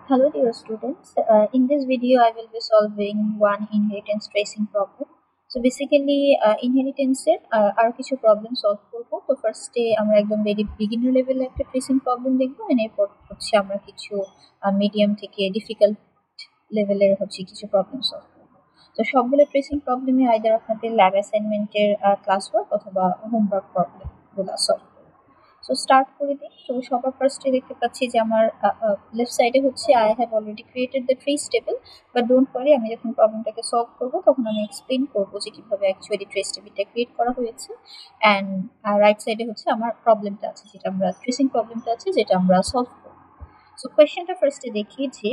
Hello dear students, in this video I will be solving one inheritance tracing problem. So basically inheritance এর আর কিছু problem solve করব। তো ফার্স্টে আমরা একদম ভেরি বিগিনার লেভেলে একটা ট্রেসিং প্রবলেম দেখব, এরপর হচ্ছে আমরা কিছু মিডিয়াম থেকে ডিফিকাল্ট লেভেলের হচ্ছে কিছু প্রবলেম সলভ করব। তো সবগুলো ট্রেসিং প্রবলেমে আইদার আপনাদের ল্যাব অ্যাসাইনমেন্টের ক্লাস ওয়ার্ক অথবা হোমওয়ার্ক প্রবলেমগুলো সলভ। সো স্টার্ট করে দিই। তো সবার ফার্স্টে দেখতে পাচ্ছি যে আমার লেফট সাইডে হচ্ছে I have already created the trace table, but don't worry, আমি যখন প্রবলেমটাকে সলভ করবো তখন আমি এক্সপ্লেন করবো যে কিভাবে অ্যাকচুয়ালি ট্রেস টেবিলটা ক্রিয়েট করা হয়েছে। অ্যান্ড রাইট সাইডে হচ্ছে আমার প্রবলেমটা আছে, যেটা আমরা ট্রেসিং প্রবলেমটা আছে যেটা আমরা সলভ করবো। সো কোয়েশ্চেনটা ফার্স্টে দেখি যে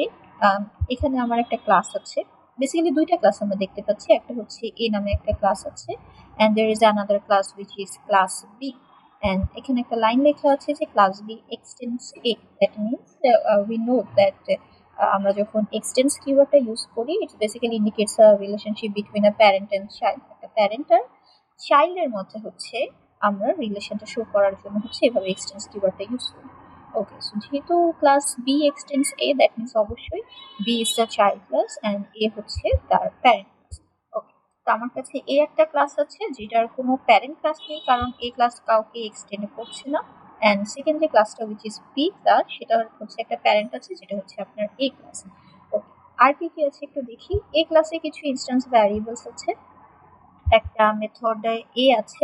এখানে আমার একটা ক্লাস আছে। বেসিক্যালি দুইটা ক্লাস আমরা দেখতে পাচ্ছি, একটা হচ্ছে এ নামে একটা ক্লাস আছে, and there is another class which is class B. and এখানে একটা লাইন লেখা আছে যে class B extends A. That means we know that আমরা যখন এক্সটেন্স কিওয়ার্ডটা ইউজ করি, it's basically indicates a relationship between a parent and child. একটা প্যারেন্ট আর চাইল্ডের মধ্যে হচ্ছে আমরা রিলেশনটা শো করার জন্য হচ্ছে এভাবে এক্সটেন্স কিওয়ার্ডটা ইউজ করি। ওকে, সো যেহেতু class B extends A, that means অবশ্যই B is the child class and A হচ্ছে তার প্যারেন্ট। তো আমার কাছে এ একটা ক্লাস আছে যেটার কোনো প্যারেন্ট ক্লাস নেই, কারণ এ ক্লাস কাউকে এক্সটেন্ড করছে না। অ্যান্ড সেকেন্ড যে ক্লাসটা উইচ ইজ বি ক্লাস, সেটা হচ্ছে একটা প্যারেন্ট আছে যেটা হচ্ছে আপনার এ ক্লাস। ওকে, আর কি কি আছে একটু দেখি। এ ক্লাসে কিছু ইনস্ট্যান্স ভ্যারিয়েবলস আছে, একটা মেথড এ আছে।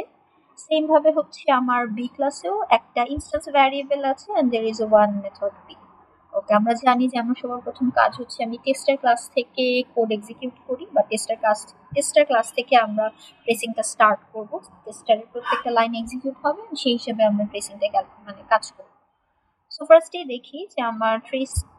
সেম ভাবে হচ্ছে আমার বি ক্লাসেও একটা ইনস্ট্যান্স ভ্যারিয়েবল আছে and there is one method B. Okay, আমরা জানি যে আমার সবার প্রথম কাজ হচ্ছে আমি টেস্টার ক্লাস থেকে কোড এক্সিকিউট করি, বা টেস্টার ক্লাস থেকে আমরা ট্রেসিংটা স্টার্ট করব। টেস্টারের প্রত্যেকটা লাইন এক্সিকিউট হবে, সেই হিসেবে আমরা ট্রেসিংটা মানে কাজ করব। সো ফার্স্টে দেখি যে আমার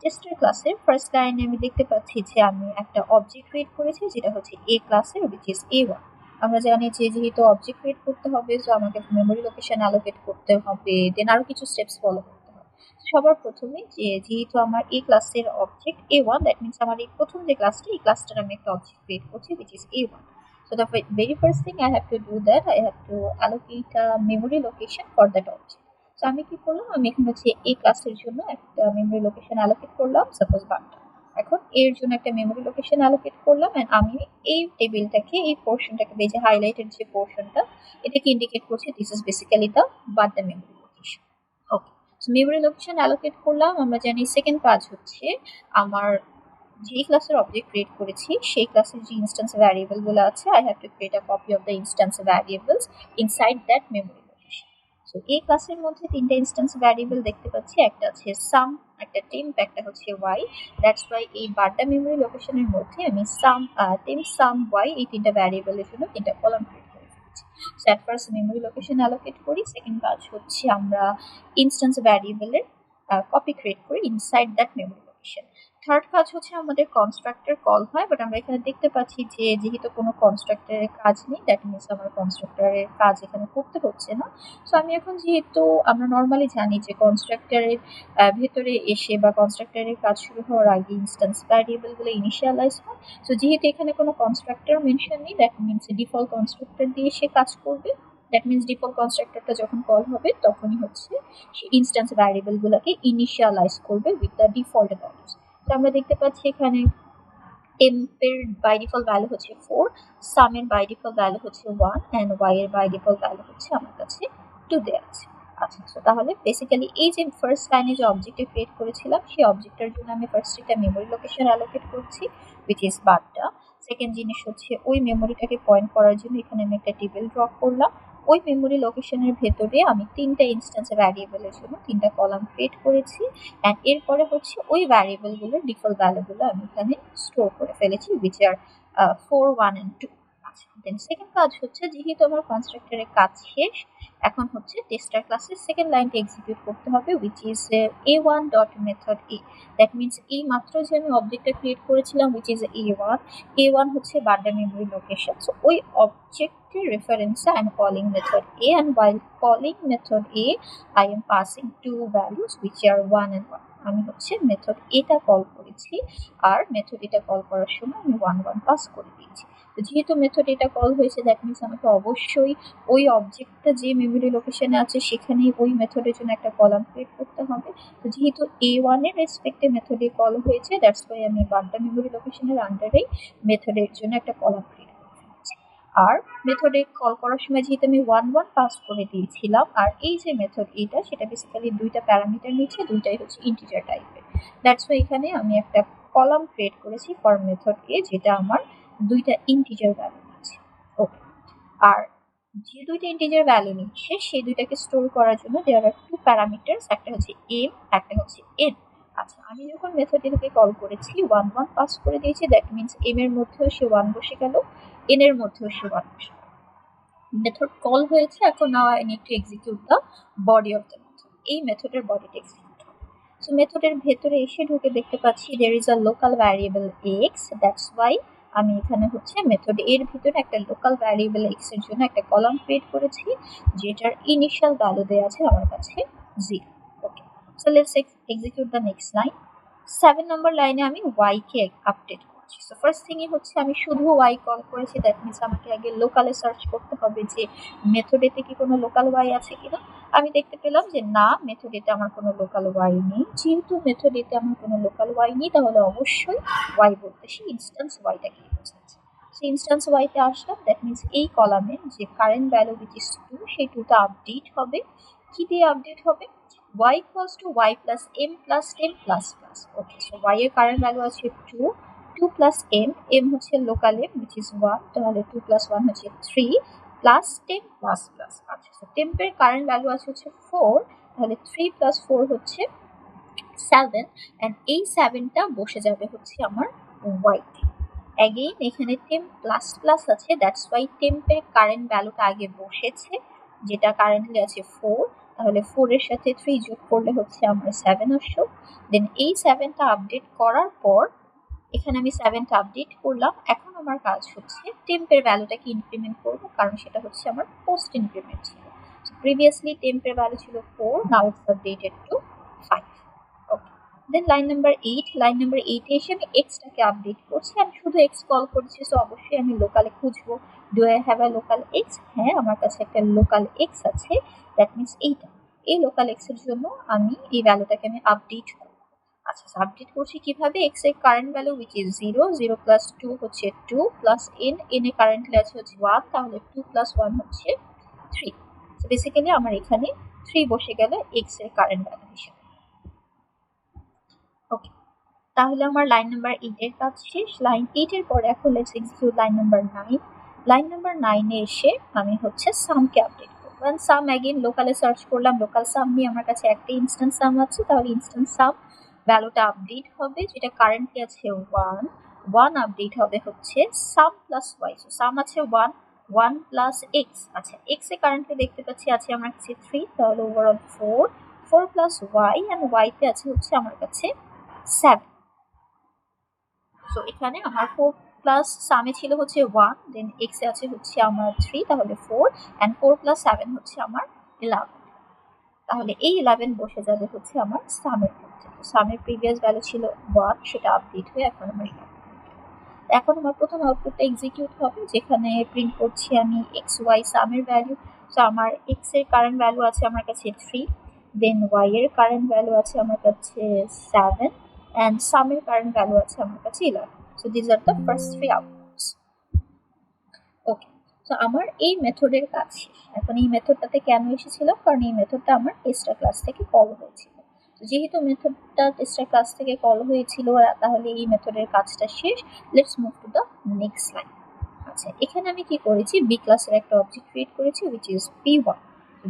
টেস্টার ক্লাসের ফার্স্ট লাইনে আমি দেখতে পাচ্ছি যে আমি একটা অবজেক্ট ক্রিয়েট করেছি যেটা হচ্ছে এ ক্লাসের, উইচ ইজ এ ওয়ান। আমরা জানি যে যেহেতু অবজেক্ট ক্রিয়েট করতে হবে, সো আমাকে মেমোরি লোকেশন অ্যালোকেট করতে হবে, দেন আরো কিছু স্টেপস ফলো করতে হবে। সবার প্রথমে যেহেতু আমার এ ক্লাসের object a one, that means আমার এই প্রথম যে ক্লাসটা, এই ক্লাসটার আমি একটা অবজেক্ট ক্রিয়েট করছি which is A one. So the very first thing I have to do that I have to allocate a memory location for that object. So আমি কি করলাম, আমি এখানে হচ্ছে এই ক্লাসের জন্য একটা মেমোরি লোকেশন অ্যালোকেট করলাম, সাপোজ বারটা। এখন এর জন্য একটা মেমোরি লোকেশন অ্যালোকেট করলাম, এন্ড আমি এই টেবিলটাকে, এই পোর্শনটাকে, এই যে হাইলাইটেড যে পোর্শনটা, এটাকে ইন্ডিকেট করছি দিস ইজ বেসিক্যালি দ্য বারটা মেমোরি লোকেশন। ওকে, সো মেমোরি লোকেশন অ্যালোকেট করলাম। আমরা জানি সেকেন্ড কাজ হচ্ছে আমার যে ক্লাসের অবজেক্ট ক্রিয়েট করেছি সেই ক্লাসের যে ইনস্ট্যান্স ভ্যারিয়েবল গুলো আছে, I have to create a copy of the instance variables inside that memory location. So এই ক্লাসের মধ্যে তিনটা ইনস্ট্যান্স ভ্যারিয়েবল দেখতে পাচ্ছি, একটা আছে সাম, একটা টেম্প, একটা হচ্ছে ওয়াই। দ্যাটস ওয়াই এই বারটা মেমোরি লোকেশনের মধ্যে আমি সাম, টেম্প, সাম, ওয়াই, এই তিনটা ভ্যারিয়েবলের জন্য তিনটা কলাম ক্রিয়েট করে ফেলেছি। So at first memory location allocate করি। সেকেন্ড কাজ হচ্ছে আমরা ইনস্ট্যান্স ভ্যারিয়েবলের কপি ক্রিয়েট করি inside that memory location. Third কাজ হচ্ছে আমাদের কনস্ট্রাক্টর কল হয়, বাট আমরা এখানে দেখতে পাচ্ছি যে যেহেতু কোনো কনস্ট্রাক্টরের কাজ নেই, দ্যাট মিনস আমার কনস্ট্রাক্টরের কাজ এখানে করতে হচ্ছে না। সো আমি এখন যেহেতু আমরা নর্মালি জানি যে কনস্ট্রাক্টরের ভেতরে এসে বা কনস্ট্রাক্টরের কাজ শুরু হওয়ার আগে ইনস্ট্যান্স ভ্যারিয়েবলগুলো ইনিশিয়ালাইজ হয়। সো যেহেতু এখানে কোনো কনস্ট্রাক্টর মেনশন নেই, দ্যাট মিনস ডিফল্ট কনস্ট্রাক্টর দিয়ে সে কাজ করবে। দ্যাট মিনস ডিফল্ট কনস্ট্রাক্টরটা যখন কল হবে তখনই হচ্ছে সে ইনস্ট্যান্স ভ্যারিয়েবলগুলোকে ইনিশিয়ালাইজ করবে উইথ দ্য ডিফল্ট ভ্যালুজ। তো আমরা দেখতে পাচ্ছি এখানে টেম্পের বাই ডিফল্ট ভ্যালু হচ্ছে 4, সামের বাই ডিফল্ট ভ্যালু হচ্ছে 1, অ্যান্ড ওয়াই এর বাই ডিফল্ট ভ্যালু হচ্ছে আমার কাছে 2 দেওয়া আছে। আচ্ছা, সো তাহলে বেসিক্যালি এই যে ফার্স্ট লাইনে যে অবজেক্টটা ক্রিয়েট করেছিলাম, সেই অবজেক্টটার জন্য আমি ফার্স্ট একটা মেমোরি লোকেশন অ্যালোকেট করছি উইচ ইজ বারটা। সেকেন্ড জিনিস হচ্ছে ওই মেমোরিটাকে পয়েন্ট করার জন্য এখানে আমি একটা টেবিল ড্র করলাম। ওই মেমোরি লোকেশনের ভেতরে আমি তিনটা ইনস্ট্যান্স ভ্যারিয়েবলের জন্য তিনটা কলাম ক্রিয়েট করেছি, অ্যান্ড এরপরে হচ্ছে ওই ভ্যারিয়েবলগুলোর ডিফল্ট ভ্যালুগুলো আমি এখানে স্টোর করে ফেলেছি উইচ আর 4, 1 and 2। আচ্ছা, দেন সেকেন্ড কাজ হচ্ছে যেহেতু আমার কনস্ট্রাক্টরের কাজ শেষ, এখন হচ্ছে টেস্টার ক্লাসের সেকেন্ড লাইনটা এক্সিকিউট করতে হবে which is a1 dot method A. That means এই মাত্র যে আমি অবজেক্টটা ক্রিয়েট করেছিলাম উইচ ইজ a1 হচ্ছে বারটা মেমোরি লোকেশন। সো ওই অবজেক্টের রেফারেন্সে I am calling method A, and while calling method a I am passing two values which are 1 and 1. আমি হচ্ছে মেথড এটা কল করেছি, আর মেথড এটা কল করার সময় আমি 1 পাস করে দিয়েছি। তো যেহেতু মেথড এটা কল হয়েছে, দ্যাট মিনস আমাকে অবশ্যই ওই অবজেক্টটা যে মেমোরি লোকেশনে আছে সেখানেই ওই মেথডের জন্য একটা কলাম ক্রিয়েট করতে হবে। তো যেহেতু A1 এর রেসপেক্টে মেথডে কল হয়েছে, দ্যাটস ওয়াই আমি বাড্ডা মেমোরি লোকেশনের আন্ডারেই মেথডের জন্য একটা কলাম ক্রিয়েট করছি। আর মেথডে কল করার সময় যেহেতু আমি 1 পাস করে দিয়েছিলাম, আর এই যে মেথড এটা সেটা বেসিক্যালি দুইটা প্যারামিটার নিচ্ছে, দুইটাই হচ্ছে ইন্টিজার টাইপের। দ্যাটস ওয়াই এখানে আমি একটা কলাম ক্রিয়েট করেছি ফর মেথড এ, যেটা আমার দুইটা ইন্টিজার ভ্যালু নিচ্ছে। ওকে, আর যে দুইটা ইন্টিজার ভ্যালু নিচ্ছে সেই দুইটাকে স্টোর করার জন্য দেয়ার আর টু প্যারামিটারস, একটা হচ্ছে এম, একটা হচ্ছে এন। আচ্ছা, আমি যখন মেথড এটাকে কল করেছি 1 পাস করে দিয়েছি, দ্যাট মিনস এম এর মধ্যেও সে 1 বসে গেল, এন এর মধ্যেও সে 1 বসে গেল। মেথড কল হয়েছে, এখন now I need to execute the body of the method. এই মেথডের বডিটা এক্সিকিউট হবে। সো মেথডের ভেতরে এসে ঢুকে দেখতে পাচ্ছি there is a local variable x, that's why আমি এখানে হচ্ছে মেথড এর ভিতরে একটা লোকাল ভ্যারিয়েবল x এর জন্য একটা কলাম ক্রিয়েট করেছি, যেটার ইনিশিয়াল ভ্যালু দেয়া আছে আমার কাছে 0। Okay, so let's execute the next line. 7 number লাইনে আমি y কে আপডেট করছি। সো ফার্স্ট থিংই হচ্ছে আমি শুধু y কল করেছি, দ্যাট মিনস আমাকে আগে লোকালে সার্চ করতে হবে যে মেথডেতে কি কোনো লোকাল y আছে কিনা। আমি দেখতে পেলাম যে না, মেথডেতে আমার কোনো লোকাল y নেই। যেহেতু মেথডেতে আমার কোনো লোকাল y নেই, তাহলে অবশ্যই y বলতে সেই ইনস্ট্যান্স yটাকে বোঝাচ্ছে। সো ইনস্ট্যান্স yতে আসলাম, দ্যাট মিনস এই কলামে যে কারেন্ট ভ্যালু উইচ ইজ 2, সেই 2টা আপডেট হবে। কি দিয়ে আপডেট হবে? y equals to y plus m plus 10 plus plus. Okay, so y এর কারেন্ট ভ্যালু আছে 2 plus m, m হচ্ছে লোকাল m which is 1, তাহলে 2 plus 1 হচ্ছে 3 plus 10 plus plus। আচ্ছা, so temp এর কারেন্ট ভ্যালু আছে হচ্ছে 4, তাহলে 3 plus 4 হচ্ছে 7, and এই 7টা বসে যাবে হচ্ছে আমার y তে। অ্যাগেইন এখানে টেম্প প্লাস প্লাস আছে, দ্যাটস ওয়াই টেম্পের কারেন্ট ভ্যালুটা আগে বসেছে, যেটা কারেন্টলি আছে 4, তাহলে 4 এর সাথে 3 যোগ করলে হচ্ছে আমার 7 আসলো। দেন এই 7টা আপডেট করার পর এখানে আমি 7টা আপডেট করলাম। এখন আমার কাজ হচ্ছে টেম্পের ভ্যালুটাকে ইনক্রিমেন্ট করব, কারণ সেটা হচ্ছে আমার পোস্ট ইনক্রিমেন্ট ছিল। প্রিভিয়াসলি টেম্পের ভ্যালু ছিল 4, now it's updated to 5। Okay, then line number 8 এ এসে আমি এক্সটাকে আপডেট করছি। আমি শুধু এক্স কল করছি, সো অবশ্যই আমি লোকালে খুঁজবো do I have a local x. হ্যাঁ, আমার কাছে একটা লোকাল এক্স আছে, দ্যাট মিনস এইটা। এই লোকাল এক্স এর জন্য আমি এই ভ্যালুটাকে আমি আপডেট করব। আচ্ছা, আপডেট করছি কিভাবে? এক্স এর current value which is 0, 0 plus 2 হচ্ছে 2 প্লাস এন, এন এর কারেন্টলি আছে হচ্ছে 1, তাহলে 2 প্লাস 1 হচ্ছে 3। সো বেসিক্যালি আমার এখানে 3 বসে গেল এক্স এর কারেন্ট ভ্যালু হিসেবে। ওকে, তাহলে আমার লাইন নাম্বার 8 এর কাজ শেষ। লাইন 8 এর পরে এখন let's execute line number 9। Line number 9 এ এসে আমি হচ্ছে সামকে আপডেট করব। এন্ড সাম अगेन লোকালে সার্চ করলাম, লোকাল সাম নিয়ে আমার কাছে একটা ইনস্ট্যান্স সাম আছে, তাহলে ইনস্ট্যান্স সাম ভ্যালুটা আপডেট হবে, যেটা কারেন্টলি আছে 1, 1 আপডেট হবে হচ্ছে sum plus y। So sum আছে 1, 1 প্লাস x। আচ্ছা, x এ কারেন্টলি দেখতে পাচ্ছি আছে আমার কাছে 3, তাহলে overall 4, 4 plus y, and y তে আছে হচ্ছে আমার কাছে 7। সো এখানে আমার 4 প্লাস সামে ছিল হচ্ছে 1, দেন x এ আছে হচ্ছে আমার 3, তাহলে 4, এন্ড 4 প্লাস 7 হচ্ছে আমার 11। তাহলে এই 11 বসে যাবে হচ্ছে আমার সামের মধ্যে। সামের প্রিভিয়াস ভ্যালু ছিল 1, সেটা আপডেট হয়ে এখন আমার 11। এখন আমার প্রথম আউটপুটটা এক্সিকিউট হবে, যেখানে প্রিন্ট করছি আমি এক্স ওয়াই সামের ভ্যালু। সো আমার এক্স এর কারেন্ট ভ্যালু আছে আমার কাছে 3, দেন ওয়াই এর কারেন্ট ভ্যালু আছে আমার কাছে 7, and সামের কারেন্ট ভ্যালু আছে আমার কাছে 11। So this are the first 3 outputs. Okay, তো আমার এই মেথডের কাজ শেষ। এখন এই মেথডটাতে কেন এসেছিলাম? কারণ এই মেথডটা আমার টেস্টার ক্লাস থেকে কল হয়েছিল। যেহেতু মেথডটা টেস্টার ক্লাস থেকে কল হয়েছিল, তাহলে এই মেথডের কাজটা শেষ। Let's move to the next line. আচ্ছা, এখানে আমি কি করেছি? বি ক্লাসের একটা অবজেক্ট ক্রিয়েট করেছি উইচ ইজ p1।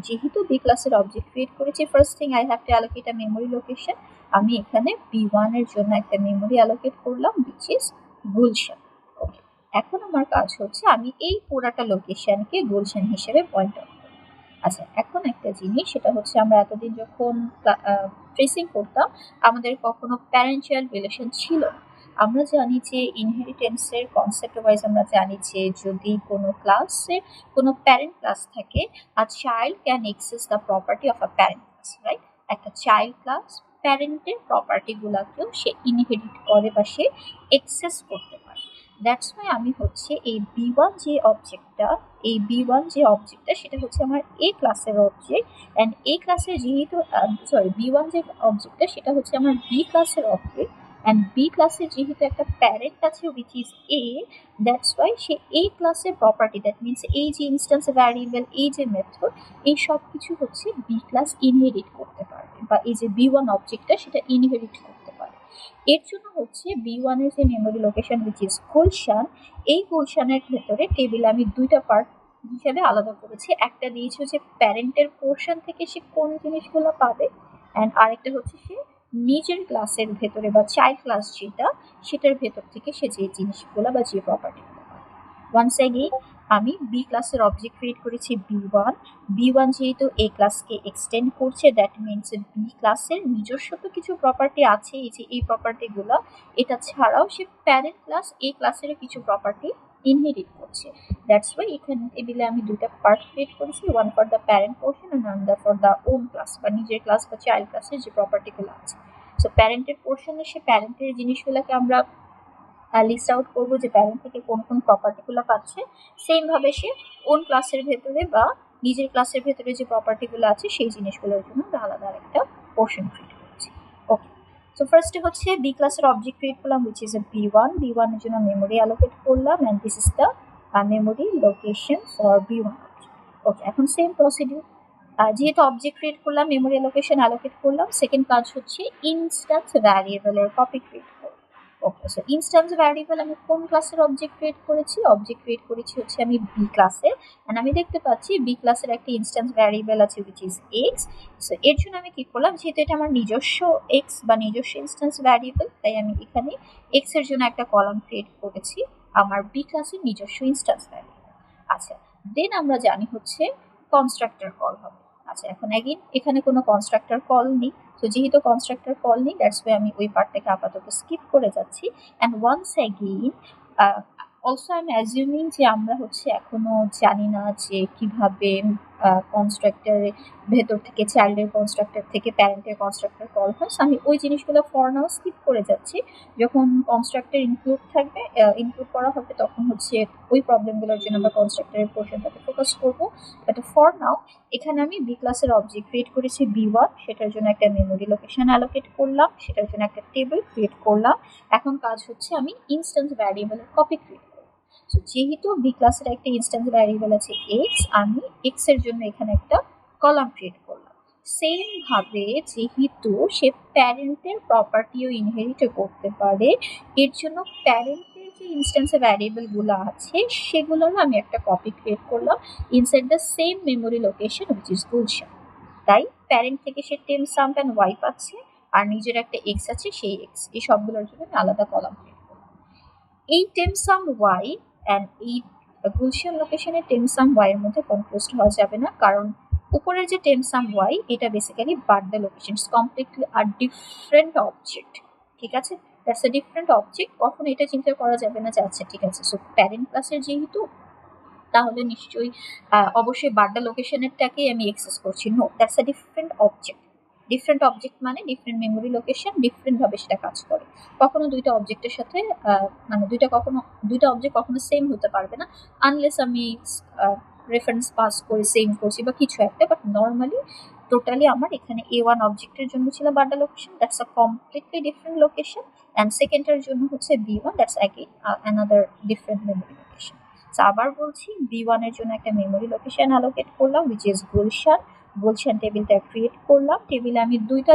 যেহেতু বি ক্লাসের অবজেক্ট ক্রিয়েট করেছি, first thing I have two allocate a memory location. আমি এখানে p1 এর জন্য একটা মেমোরি অ্যালোকেট করলাম উইচ ইজ গুলশান। ওকে, এখন আমার কাজ হচ্ছে আমি এই পুরাটা লোকেশনকে গুলশান হিসেবে পয়েন্ট আউট করব। আচ্ছা, এখন একটা জিনিস, সেটা হচ্ছে আমরা এতদিন যখন ট্রেসিং করতাম, আমাদের কখনো প্যারেন্ট চাইল্ড রিলেশন ছিল না। আমরা জানি যে ইনহেরিটেন্সের কনসেপ্ট ওয়াইজ আমরা জানি যে যদি কোনো ক্লাসে কোনো প্যারেন্ট ক্লাস থাকে, a child can access the property of a parent class, right? একটা চাইল্ড ক্লাস প্যারেন্টের প্রপার্টিগুলোকেও সে ইনহেরিট করে বা সে এক্সেস করতে পারে। দ্যাটস ওয়াই আমি হচ্ছে এই B1 যে অবজেক্টটা সেটা হচ্ছে আমার এ ক্লাসের অবজেক্ট, অ্যান্ড এ ক্লাসের যেহেতু B1 যে অবজেক্টটা সেটা হচ্ছে আমার বি ক্লাসের অবজেক্ট, অ্যান্ড বি ক্লাসে যেহেতু একটা প্যারেন্ট আছে which is A, that's why সে এই ক্লাসের প্রপার্টি, দ্যাট মিনস এই যে ইনস্ট্যান্স ভ্যারিয়েবল, এই যে মেথড, এই সব কিছু হচ্ছে বি ক্লাস ইনহেরিট করতে পারবে, বা এই যে B1 অবজেক্টটা সেটা ইনহেরিট করতে পারে। এর জন্য হচ্ছে B1 এর যে memory location which is Gulshan, এই গুলশানের ভেতরে টেবিলে আমি দুইটা পার্ট হিসেবে আলাদা করেছি। একটা দিয়েছি হচ্ছে প্যারেন্টের পোর্শন থেকে সে কোন জিনিসগুলো পাবে, অ্যান্ড আরেকটা হচ্ছে সে নিজের ক্লাসের ভেতরে বা চাইল্ড ক্লাস যেটা সেটার ভেতর থেকে সে যে জিনিসগুলো বা যে প্রপার্টিগুলো পাবে। ওয়ান্স অ্যাগেইন আমি বি ক্লাসের অবজেক্ট ক্রিয়েট করেছি B1 যেহেতু এ ক্লাসকে এক্সটেন্ড করছে, দ্যাট মিনস বি ক্লাসের নিজস্ব তো কিছু প্রপার্টি আছে, এই যে এই প্রপার্টিগুলো, এটা ছাড়াও সে প্যারেন্ট ক্লাস এ ক্লাসেরও কিছু প্রপার্টি ইনহেরিট করছে। দ্যাটস ওয়াই এখানে টেবিলে আমি দুইটা পার্ট ক্রিয়েট করেছি, one for the parent portion and another for the own class বা নিজের ক্লাস বা চাইল্ড ক্লাসের যে প্রপার্টিগুলো আছে। সো প্যারেন্টের পোর্শনে সে প্যারেন্টের জিনিসগুলোকে আমরা লিস্ট আউট করবো যে প্যারেন্ট থেকে কোন কোন প্রপার্টিগুলো পাচ্ছে। সেম ভাবে সে ওন ক্লাসের ভেতরে বা নিজের ক্লাসের ভেতরে যে প্রপার্টিগুলো আছে সেই জিনিসগুলোর জন্য আমরা আলাদা আরেকটা পোর্শন ক্রিয়েট করছি। ওকে, সো ফার্স্টে হচ্ছে বি ক্লাসের অবজেক্ট ক্রিয়েট করলাম উইচ ইজ এ B1 এর জন্য মেমোরি অ্যালোকেট করলাম, and this is the memory location for B1 object. Okay, এখন সেম প্রসিডিউর, যেহেতু অবজেক্ট ক্রিয়েট করলাম, মেমোরি লোকেশন অ্যালোকেট করলাম, সেকেন্ড কাজ হচ্ছে ইনস্ট্যান্স ভ্যারিয়েবলের কপি ক্রিয়েট করব। ওকে, সো ইনস্ট্যান্স ভ্যারিয়েবল আমি কোন ক্লাসের অবজেক্ট ক্রিয়েট করেছি হচ্ছে আমি বি ক্লাসের, এন্ড আমি দেখতে পাচ্ছি বি ক্লাসের একটা ইনস্ট্যান্স ভ্যারিয়েবল আছে উইচ ইজ এক্স। সো এর জন্য আমি কি করলাম, যেহেতু এটা আমার নিজস্ব এক্স বা নিজস্ব ইনস্ট্যান্স ভ্যারিয়েবল, তাই আমি এখানে এক্স এর জন্য একটা কলাম ক্রিয়েট করেছি আমার বি ক্লাসের নিজস্ব ইনস্ট্যান্স ভ্যারিয়েবল। আচ্ছা, দেন আমরা জানি হচ্ছে কনস্ট্রাক্টর কল হবে। আচ্ছা, এখন অ্যাগেন এখানে কোনো কনস্ট্রাক্টর কল নেই, তো যেহেতু কনস্ট্রাক্টর কল নেই দ্যাটস ওয়াই আমি ওই পার্টটাকে আপাতত স্কিপ করে যাচ্ছি। And once again also I am assuming যে আমরা হচ্ছে এখনো জানি না যে কিভাবে কনস্ট্রাক্টরের ভেতর থেকে চাইল্ডের কনস্ট্রাক্টর থেকে প্যারেন্টের কনস্ট্রাক্টর কল হয়। সো আমি ওই জিনিসগুলো ফর নাও স্কিপ করে যাচ্ছি। যখন কনস্ট্রাক্টর ইনক্লুড করা হবে তখন হচ্ছে ওই প্রবলেমগুলোর জন্য আমরা কনস্ট্রাক্টরের পোর্শনটাকে ফোকাস করবো। বাট ফর নাও এখানে আমি বি ক্লাসের অবজেক্ট ক্রিয়েট করেছি B1, সেটার জন্য একটা মেমোরি লোকেশন অ্যালোকেট করলাম, সেটার জন্য একটা টেবিল ক্রিয়েট করলাম। এখন কাজ হচ্ছে আমি ইনস্ট্যান্স ভ্যারিয়েবলের কপি ক্রিয়েট করব। সো যেহেতু বি ক্লাসের একটা ইনস্ট্যান্স ভ্যারিয়েবল আছে এক্স, আমি এক্স এর জন্য এখানে একটা কলাম ক্রিয়েট করলাম। সেম ভাবে যেহেতু সে প্যারেন্টের প্রপার্টিও ইনহেরিট করতে পারে, এর জন্য প্যারেন্টের যে ইনস্ট্যান্স ভ্যারিয়েবলগুলো আছে সেগুলোরও আমি একটা কপি ক্রিয়েট করলাম inside the same memory location which is Gulshan. তাই প্যারেন্ট থেকে সে টেম সাম্প অ্যান্ড ওয়াই পাচ্ছে, আর নিজের একটা এক্স আছে সেই এক্স, এই সবগুলোর জন্য আমি আলাদা কলাম ক্রিয়েট করলাম। এই টেম সাম ওয়াই অ্যান্ড এই গুলশান লোকেশনের টেম সাম ওয়াই এর মধ্যে কনফিউজড হওয়া যাবে না, কারণ উপরের যে টেম সাম ওয়াই এটা বেসিক্যালি বার্থডে লোকেশন, কমপ্লিটলি আর ডিফারেন্ট অবজেক্ট। ঠিক আছে, দ্যাটস এ ডিফারেন্ট অবজেক্ট। কখনো এটা চিন্তা করা যাবে না যে আচ্ছা ঠিক আছে সো প্যারেন্ট ক্লাসের যেহেতু তাহলে নিশ্চয়ই অবশ্যই বার্থডে লোকেশনেরটাকেই আমি অ্যাক্সেস করছি। No, that's a different object. Different object মানে ডিফারেন্ট মেমোরি লোকেশন, ডিফারেন্ট ভাবে সেটা কাজ করে। কখনো দুইটা অবজেক্টের সাথে মানে দুইটা অবজেক্ট কখনো সেম হতে পারবে না, আনলেস আমি রেফারেন্স পাস করে সেম করছি বা কিছু একটা। বাট নর্মালি টোটালি আমার এখানে A1 অবজেক্টের জন্য ছিল birthday location, that's a completely different location, and সেকেন্ডের জন্য হচ্ছে B1, that's again another different memory location. আবার বলছি B1 এর জন্য একটা মেমোরি লোকেশন অ্যালোকেট করলাম উইচ ইজ গুলশান টেবিলটা ক্রিয়েট করলাম। টেবিলে আমি দুইটা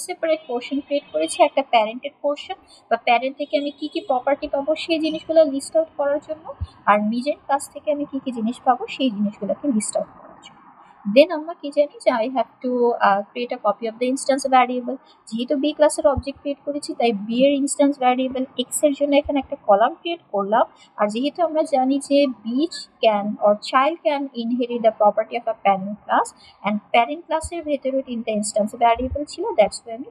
সেপারেট পোর্শন ক্রিয়েট করেছি, একটা প্যারেন্টের পোর্শন বা প্যারেন্ট থেকে আমি কি কি প্রপার্টি পাবো সেই জিনিসগুলো লিস্ট আউট করার জন্য, আর নিজের কাছ থেকে আমি কি কি জিনিস পাবো সেই জিনিসগুলোকে লিস্ট আউট করার জন্য। দেন আমরা কি জানি যে I have to create a copy of the instance variable. যেহেতু বি ক্লাসের অবজেক্ট ক্রিয়েট করেছি তাই বি এর ইনস্ট্যান্স ভ্যারিয়েবল এক্স এর জন্য এখানে একটা কলাম ক্রিয়েট করলাম। আর যেহেতু আমরা জানি যে beach can or child can inherit the property of a parent class, and parent ক্লাসের ভেতরে তিনটা ইনস্ট্যান্স ভ্যারিয়েবল ছিল, দ্যাটস ওয়াই আমি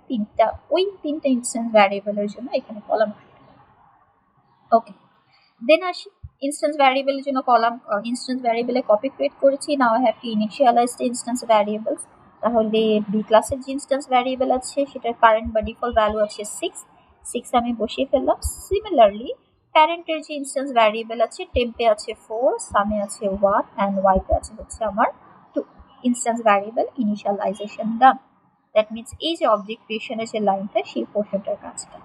তিনটা ইনস্ট্যান্স ভ্যারিয়েবলের জন্য এখানে কলাম ক্রিয়েট করলাম। ওকে, দেন আসি ইনস্ট্যান্স ভ্যারিয়েবলের জন্য ইনস্ট্যান্স ভ্যারিয়েবলে কপি ক্রিয়েট করেছি। Now I have to initialise the instance variables. তাহলে বি ক্লাসের যে ইনস্ট্যান্স ভ্যারিয়েবল আছে সেটার কারেন্ট বা ডিফল্ট ভ্যালু আছে 6 আমি বসিয়ে ফেললাম। সিমিলারলি প্যারেন্টের যে ইনস্ট্যান্স ভ্যারিয়েবল আছে, টেম্পে আছে 4, সামে আছে 1 অ্যান্ড ওয়াইতে আছে হচ্ছে আমার 2। Instance variable initialisation done. That means এই যে অবজেক্ট ক্রিয়েশনের যে লাইনটা, সেই পোর্শনটার কাজটা।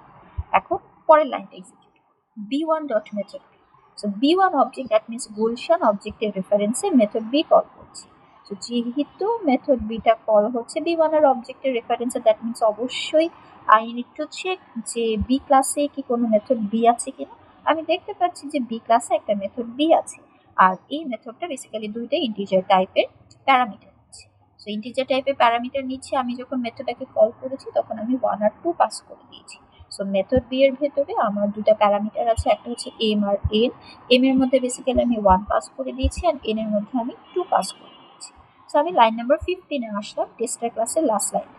এখন পরের লাইনটা execute b1 dot method B. So b1 object, that means গুলশান অবজেক্টের রেফারেন্সে মেথড বি কল করছি। তো যেহেতু মেথড বিটা কল হচ্ছে b1 এর অবজেক্টের রেফারেন্সে, দ্যাট মিনস অবশ্যই আই নিড টু চেক যে বি ক্লাসে কি কোনো মেথড বি আছে কিনা। আমি দেখতে পাচ্ছি যে বি ক্লাসে একটা মেথড বি আছে, আর এই মেথডটা বেসিক্যালি দুইটা ইন্টিজার টাইপের প্যারামিটার নিচ্ছে। সো ইন্টিজার টাইপের প্যারামিটার নিচ্ছে, আমি যখন মেথডটাকে কল করেছি তখন আমি 1 আর 2 পাস করে দিয়েছি। সো মেথড বি এর ভেতরে আমার দুটো প্যারামিটার আছে, একটা হচ্ছে এম আর এন। এম এর মধ্যে বেসিক্যালি আমি 1 পাস করে দিয়েছি আর এন এর মধ্যে আমি 2 পাস করে দিয়েছি। সো আমি লাইন নাম্বার 15 এ আসলাম, টেস্টার ক্লাসের লাস্ট লাইন।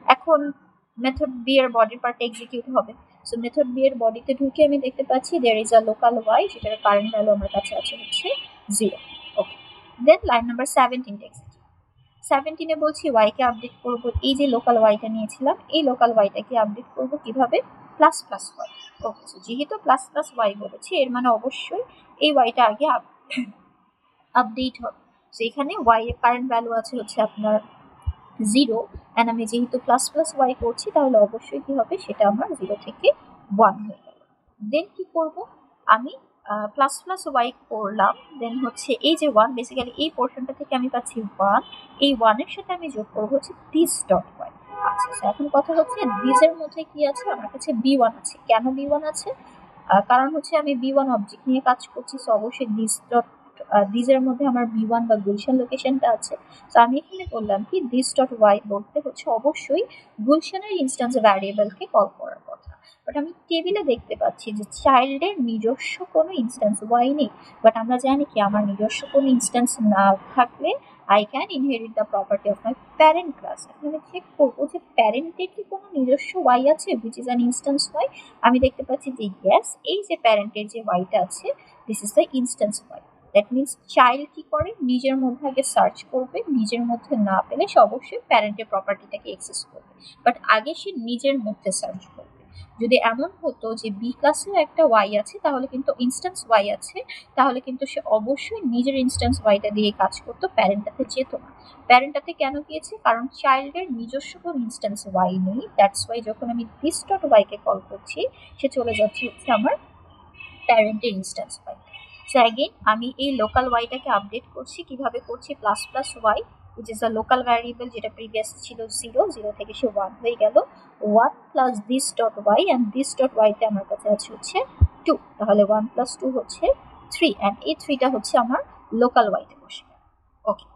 এখন মেথড বি এর বডির পার্ট এক্সিকিউট হবে। সো মেথড বি এর বডিতে ঢুকে আমি দেখতে পাচ্ছি there is a local Y, যেটার কারেন্ট ভ্যালু আমার কাছে আছে হচ্ছে 0। Okay, then line number 17 execute. 17 এ বলছি ওয়াই কে আপডেট করব। এই যে লোকাল ওয়াইটা নিয়েছিলাম, এই লোকাল ওয়াইটাকে আপডেট করব কিভাবে? Plus plus y. Okay, so যেহেতু প্লাস প্লাস ওয়াই বলেছি, এর মানে অবশ্যই এই ওয়াইটা আগে আপডেট হবে। সো এখানে ওয়াই এর কারেন্ট ভ্যালু আছে হচ্ছে আপনার 0, অ্যান্ড আমি যেহেতু প্লাস প্লাস ওয়াই করছি তাহলে অবশ্যই কি হবে, সেটা আমার 0 থেকে 1 হয়ে গেল। দেন কি করব, আমি প্লাস প্লাস ওয়াই করলাম, দেন হচ্ছে এই যে 1, বেসিক্যালি এই পোর্শনটা থেকে আমি পাচ্ছি 1, এই 1 এর সাথে আমি যোগ করবো হচ্ছে দিস ডট ওয়াই। আচ্ছা, এখন কথা হচ্ছে দিসের মধ্যে কি আছে, আমার কাছে b1 আছে। কেন b1 আছে? কারণ হচ্ছে আমি b1 অবজেক্ট নিয়ে কাজ করছি, সো অবশ্যই দিসের মধ্যে আমার b1 বা গুলশান লোকেশনটা আছে। তো আমি এখানে বললাম কি দিস ডট ওয়াই বলতে হচ্ছে অবশ্যই গুলশানের ইনস্ট্যান্স ভ্যারিয়েবলকে কল করার কথা। বাট আমি টেবিলে দেখতে পাচ্ছি যে চাইল্ডের নিজস্ব কোনো ইনস্ট্যান্স ওয়াই নেই। বাট আমরা জানি কি আমার নিজস্ব কোনো ইনস্ট্যান্স না থাকলে I can inherit the property of my parent class. এখন আমি চেক করবো যে প্যারেন্টের কি কোনো নিজস্ব ওয়াই আছে which is an instance Y. আমি দেখতে পাচ্ছি যে ইয়েস, এই যে প্যারেন্টের যে ওয়াইটা আছে, this is the instance Y. That means child কি করে, নিজের মধ্যে আগে সার্চ করবে, নিজের মধ্যে না পেলে সে অবশ্যই প্যারেন্টের প্রপার্টিটাকে অ্যাক্সেস করবে, বাট আগে সে নিজের মধ্যে সার্চ করবে। যদি এমন হতো যে বি ক্লাসেও একটা ওয়াই আছে, তাহলে কিন্তু ইনস্ট্যান্স ওয়াই আছে, তাহলে কিন্তু সে অবশ্যই নিজের ইনস্ট্যান্স ওয়াইটা দিয়ে কাজ করতো, প্যারেন্টটাতে যেত না। প্যারেন্টটাতে কেন গিয়েছে? কারণ চাইল্ডের নিজস্ব কোনো ইনস্ট্যান্স ওয়াই নেই। দ্যাটস ওয়াই যখন আমি দিস ডট ওয়াইকে কল করছি, সে চলে যাচ্ছে হচ্ছে আমার প্যারেন্টের ইনস্ট্যান্স ওয়াই। সো অ্যাগেন আমি এই লোকাল ওয়াইটাকে আপডেট করছি, কিভাবে করছি? Plus plus y which is a local variable, যেটা প্রিভিয়াস ছিল 0 থেকে সে 1 হয়ে গেল। 1 plus this dot y, and this dot ওয়াইতে আমার কাছে আছে হচ্ছে 2, তাহলে 1 প্লাস 2 হচ্ছে 3, অ্যান্ড এই 3টা হচ্ছে আমার লোকাল ওয়াইতে বসে গেল। ওকে,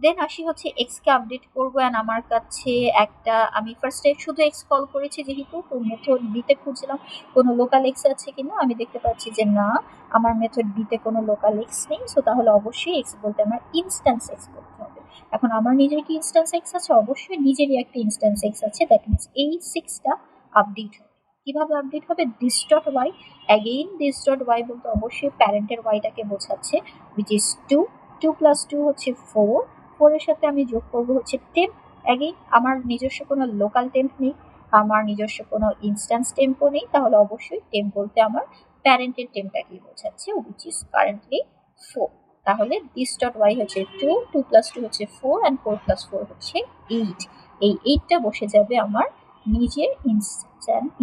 দেন আসি হচ্ছে এক্স কে আপডেট করবো, অ্যান্ড আমার কাছে একটা, আমি ফার্স্টে শুধু এক্স কল করেছি যেহেতু, তো মেথড বিতে খুঁজছিলাম কোনো লোকাল এক্স আছে কিনা। আমি দেখতে পাচ্ছি যে না, আমার মেথড বিতে কোনো লোকাল এক্স নেই। সো তাহলে অবশ্যই এক্স বলতে আমার ইনস্ট্যান্স এক্স করতে হবে। এখন আমার নিজের কি ইনস্ট্যান্স এক্স আছে? অবশ্যই নিজেরই একটা ইনস্ট্যান্স এক্স আছে। দ্যাট মিনস এই 6টা আপডেট হবে। কিভাবে আপডেট হবে? This dot Y. Again this dot Y বলতে অবশ্যই প্যারেন্টের ওয়াইটাকে বোঝাচ্ছে, উইচ ইজ 2। 2 প্লাস 2 হচ্ছে 4। 4 এর সাথে আমি যোগ করবো হচ্ছে টেম্প। অ্যাগেইন আমার নিজস্ব কোনো লোকাল টেম্প নেই, আমার নিজস্ব কোনো ইনস্ট্যান্স টেম্পও নেই, তাহলে অবশ্যই টেম্প বলতে আমার প্যারেন্টের টেম্পটাকেই বোঝাচ্ছে, উইচ ইজ কারেন্টলি 4। তাহলে দিস ডট ওয়াই হচ্ছে 2, 2 প্লাস 2 হচ্ছে 4, অ্যান্ড 4 প্লাস 4 হচ্ছে 8। এই 8টা বসে যাবে আমার নিজের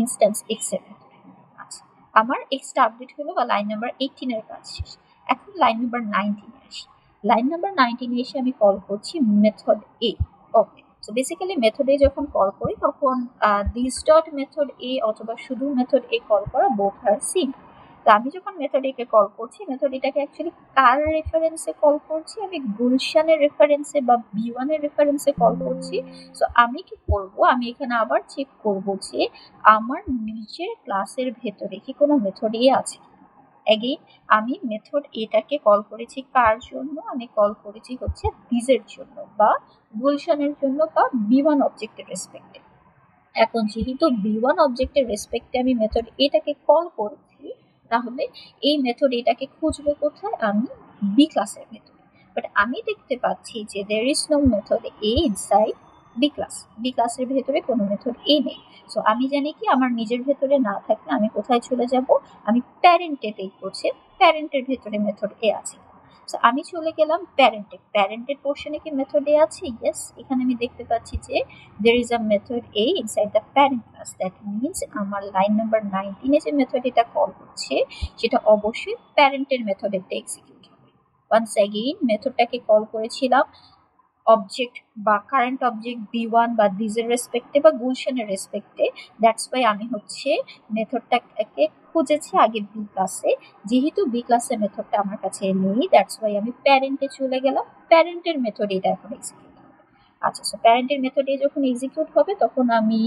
ইনস্ট্যান্স এক্স এর ভেতরে। আচ্ছা, আমার এক্সটা আপডেট হলো, বা লাইন নাম্বার 18 এর কাজ শেষ। এখন লাইন নাম্বার 19 এ আসি। লাইন নাম্বার 19 এ এসে আমি কল করছি মেথড এ। ওকে, সো বেসিক্যালি মেথড এ যখন কল করি তখন দিস ডট মেথড এ অথবা শুধু মেথড এ কল করা বোথ আর সেম। তো আমি যখন মেথড এ কে কল করছি, মেথড এটাকে অ্যাকচুয়ালি কার রেফারেন্সে কল করছি? আমি গুলশানের রেফারেন্সে বা b1 এর রেফারেন্সে কল করছি। সো আমি কি করব, আমি এখানে আবার চেক করব যে আমার নিজের ক্লাসের ভেতরে কি কোনো মেথড এ আছে। অ্যাগেইন আমি মেথড এটাকে কল করেছি কার জন্য? আমি কল করেছি হচ্ছে দিসের জন্য বা গুলশানের জন্য, বা b1 অবজেক্টের রেসপেক্টে। এখন যেহেতু b1 অবজেক্টের রেসপেক্টে আমি মেথড এটাকে কল করেছি, তাহলে এই মেথড এটাকে খুঁজবে কোথায়? আমি বি ক্লাসের ভেতরে। বাট আমি দেখতে পাচ্ছি যে there is no method a inside B class. B ক্লাসের ভেতরে কোনো মেথড এ নেই। সো আমি জানি কি আমার নিজের ভেতরে না থাকলে আমি কোথায় চলে যাব, আমি প্যারেন্টে টেক করছি, প্যারেন্টের ভেতরে মেথড এ আছে। সো আমি চলে গেলাম প্যারেন্টে। প্যারেন্টের পোর্শনে কি মেথড এ আছে? ইয়েস, এখানে আমি দেখতে পাচ্ছি যে there is a method a inside the parent class. That means আমার লাইন নাম্বার 19 এ যে মেথড এটা কল করছে সেটা অবশ্যই প্যারেন্টের মেথডেতে এক্সিকিউট হবে। ওয়ান্স অ্যাগেইন মেথডটাকে কল করেছিলাম অবজেক্ট বা কারেন্ট অবজেক্ট বি1 বা দিজের রেসপেক্টে বা গুলশানের রেসপেক্টে। দ্যাটস ওয়াই আমি হচ্ছে মেথডটাকে খুঁজেছি আগে বি ক্লাসে। যেহেতু বি ক্লাসে মেথডটা আমার কাছে নেই, দ্যাটস ওয়াই আমি প্যারেন্টে চলে গেলাম। প্যারেন্টের মেথড এটা এখন এক্সিকিউট হবে। আচ্ছা, সো প্যারেন্টের মেথডে যখন এক্সিকিউট হবে তখন আমি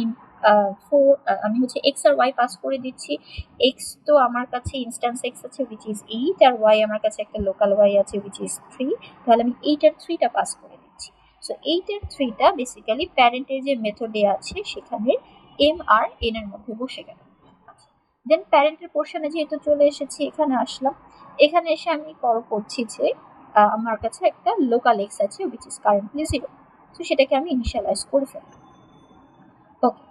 হচ্ছে এক্স আর ওয়াই পাস করে দিচ্ছি। এক্স তো আমার কাছে ইনস্ট্যান্স এক্স আছে উইচ ইজ 8, আর ওয়াই আমার কাছে একটা লোকাল ওয়াই আছে উইচ ইজ 3। তাহলে আমি 8 আর 3টা পাস করে দিচ্ছি। সো 8 এর 3টা বেসিক্যালি প্যারেন্টের যে মেথডে আছে সেখানে এম আর এন এর মধ্যে বসে গেল। দেন প্যারেন্টের পোর্শনে যেহেতু চলে এসেছি, এখানে আসলাম। এখানে এসে আমি কল করছি যে আমার কাছে একটা লোকাল এক্স আছে উইচ ইজ কারেন্টলি 0। তো সেটাকে আমি ইনিশিয়ালাইজ করে ফেললাম। ওকে,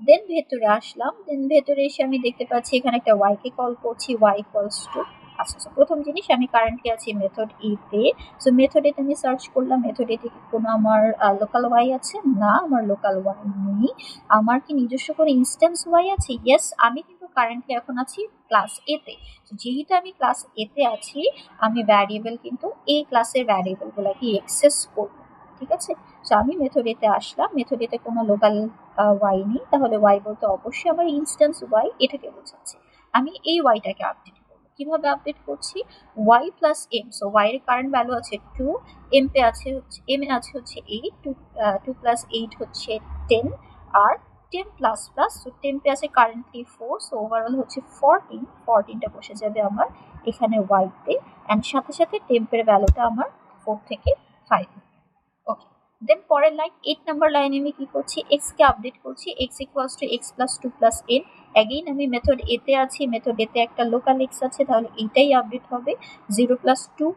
দেন ভেতরে আসলাম। দেন ভেতরে এসে আমি দেখতে পাচ্ছি এখানে একটা ওয়াই কে কল করছি, ওয়াই ইকুয়ালস টু। আচ্ছা, প্রথম জিনিস আমি কারেন্টলি আছি মেথড এ তে। সো মেথড এতে আমি সার্চ করলাম, মেথড এতে কি কোনো আমার লোকাল ওয়াই আছে? না, আমার লোকাল ওয়াই নেই। আমার কি নিজস্ব কোনো ইনস্ট্যান্স ওয়াই আছে? ইয়েস, আমি কিন্তু কারেন্টলি এখন আছি ক্লাস এ তে। যেহেতু আমি ক্লাস এ তে আছি, আমি ভ্যারিয়েবল কিন্তু এই ক্লাসের ভ্যারিয়েবলগুলোকে অ্যাক্সেস করব। ঠিক আছে, সো আমি মেথড এতে আসলাম। মেথড এতে কোনো লোকাল ওয়াই নেই, তাহলে ওয়াই বলতে অবশ্যই আমার ইনস্ট্যান্স ওয়াই এটাকে বোঝাচ্ছে। আমি এই ওয়াইটাকে আপডেট করবো। কিভাবে আপডেট করছি? Y plus M. So Y এর কারেন্ট ভ্যালু আছে 2, এম এ আছে হচ্ছে 8, 2 প্লাস 8 হচ্ছে 10, আর 10 প্লাস প্লাস, সো টেম্পে আছে কারেন্টলি 4, সো ওভারঅল হচ্ছে 14। 14টা বসে যাবে আমার এখানে ওয়াইতে, অ্যান্ড সাথে সাথে টেম্পের ভ্যালুটা আমার 4 থেকে 5। ওকে, দেন পরের লাইন 8 নাম্বার লাইনে আমি কি করছি? এক্স কে আপডেট করছি। X equals to x plus 2 plus N. Again আমি মেথড এতে আছি, মেথড এতে একটা লোকাল এক্স আছে, তাহলে এইটাই আপডেট হবে 0 প্লাস 2।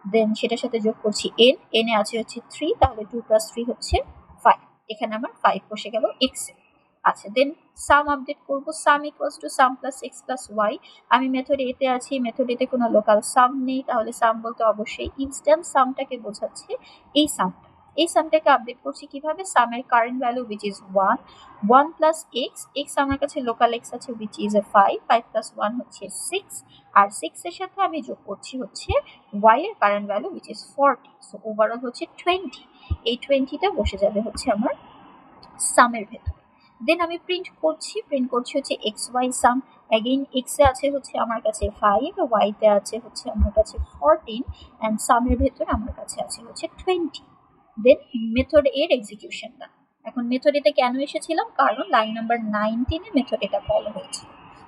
দেন সেটার সাথে যোগ করছি এন, এনে আছে হচ্ছে 3, তাহলে 2 প্লাস 3 হচ্ছে 5। এখানে আমার 5 বসে গেল এক্স এ। আচ্ছা, দেন সাম আপডেট করব। Sum equals to sum plus x plus y. আমি মেথড এতে আছি, মেথড এতে কোনো লোকাল সাম নেই, তাহলে সাম বলতে অবশ্যই ইনস্ট্যান্ট সামটাকে বোঝাচ্ছে এই সামটা। এই সামটাকে আপডেট করছি কিভাবে? সামের current value which is 1, 1 plus x. X আমার কাছে লোকাল এক্স আছে উইচ ইজ 5, 5 প্লাস 1 হচ্ছে 6, আর 6 এর সাথে আমি যোগ করছি হচ্ছে ওয়াই এর current value which is 40। So overall হচ্ছে 20। এই 20টা বসে যাবে হচ্ছে আমার সামের ভেতরে। দেন আমি প্রিন্ট করছি হচ্ছে এক্স ওয়াই সাম। অ্যাগেইন এক্স এ আছে হচ্ছে আমার কাছে 5, ওয়াই তে আছে হচ্ছে আমার কাছে 14, অ্যান্ড সামের ভেতরে আমার কাছে আছে হচ্ছে 20। দেন মেথড এর এক্সিকিউশনটা। এখন মেথড এতে কেন এসেছিলাম? কারণ লাইন নাম্বার 19 এ মেথড এটা কল হয়েছে।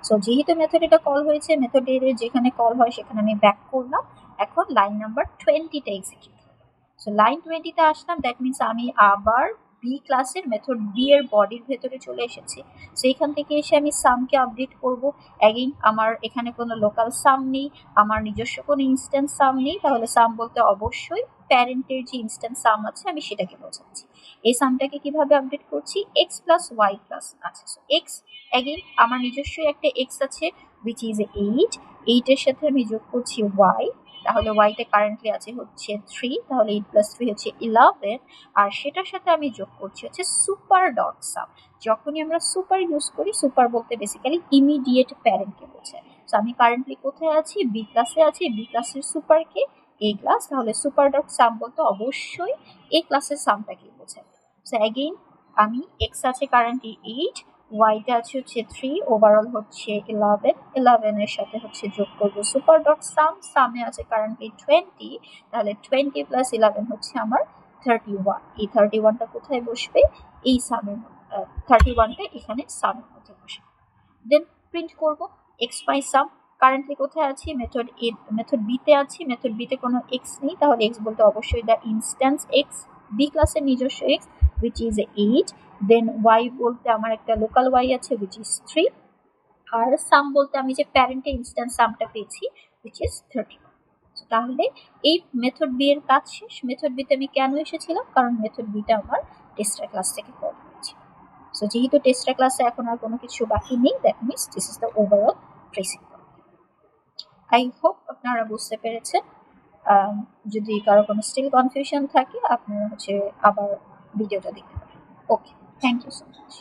সো যেহেতু মেথড এটা কল হয়েছে, মেথড এর যেখানে কল হয় সেখানে আমি ব্যাক করলাম। এখন লাইন নাম্বার 20 তে এক্সিকিউট হবে। সো লাইন 20 তে আসলাম, দ্যাট মিনস আমি আবার বি ক্লাসের মেথড বি এর বডির ভেতরে চলে এসেছি। সো এখান থেকে এসে আমি সামকে আপডেট করব। অ্যাগেইন আমার এখানে কোনো লোকাল সাম নেই, আমার নিজস্ব কোনো ইনস্ট্যান্স সাম নেই, তাহলে সাম বলতে অবশ্যই প্যারেন্টের যে ইনস্ট্যান্স সাম আছে আমি সেটাকে বোঝাচ্ছি। এই সামটাকে কিভাবে আপডেট করছি? X plus Y plus. আচ্ছা, সো এক্স, অ্যাগেইন আমার নিজস্বই একটা এক্স আছে উইচ ইজ 8, 8 এর সাথে আমি যোগ করছি ওয়াই, তাহলে ওয়াইতে কারেন্টলি আছে হচ্ছে 3, তাহলে 8 প্লাস 3 হচ্ছে 11, আর সেটার সাথে আমি যোগ করছি হচ্ছে সুপার ডট সাম। যখনই আমরা সুপার ইউজ করি, সুপার বলতে বেসিক্যালি ইমিডিয়েট প্যারেন্টকে বোঝায়। সো আমি কারেন্টলি কোথায় আছি? বি ক্লাসে আছি। বি ক্লাসের সুপারকে এ ক্লাস, তাহলে সুপার ডট সাম বলতে অবশ্যই এ ক্লাসের সামটাকে বোঝায়। সো অ্যাগেইন আমি এক্স আছে কারেন্টলি 8, ওয়াইতে আছে হচ্ছে 3, ওভারঅল হচ্ছে 11, 11 এর সাথে হচ্ছে যোগ করবো সুপার ডট সাম। সামে আছে কারেন্টলি 20, তাহলে 20 প্লাস 11 হচ্ছে আমার 31। এই 31টা কোথায় বসবে? এই সামের 31টা এখানে সামের মধ্যে বসবে। দেন প্রিন্ট করব এক্স বাই সাম। কারেন্টলি কোথায় আছি? মেথড বি তে আছি। মেথড বি তে কোনো এক্স নেই, তাহলে এক্স বলতে অবশ্যই দ্য ইনস্ট্যান্স এক্স, বি ক্লাসের নিজস্ব X which is 8, then Y বলতে আমার একটা লোকাল ওয়াই আছে which is 3, আর সাম বলতে আমি যে প্যারেন্টের ইনস্ট্যান্স সামটা পেয়েছি which is 31। তাহলে এই মেথড বি এর কাজ শেষ। মেথড বিতে আমি কেন এসেছিলাম? কারণ মেথড বিটা আমার টেস্টার ক্লাস থেকে কল হয়েছিল। সো যেহেতু টেস্টার ক্লাসে এখন আর কোনো কিছু বাকি নেই, that means this is the overall tracing problem. I hope আপনারা বুঝতে পেরেছেন। যদি কারো কোনো স্টিল কনফিউশন থাকে আপনারা আবার ভিডিওটা দেখতে পারেন। ওকে, থ্যাংক ইউ সো মাচ।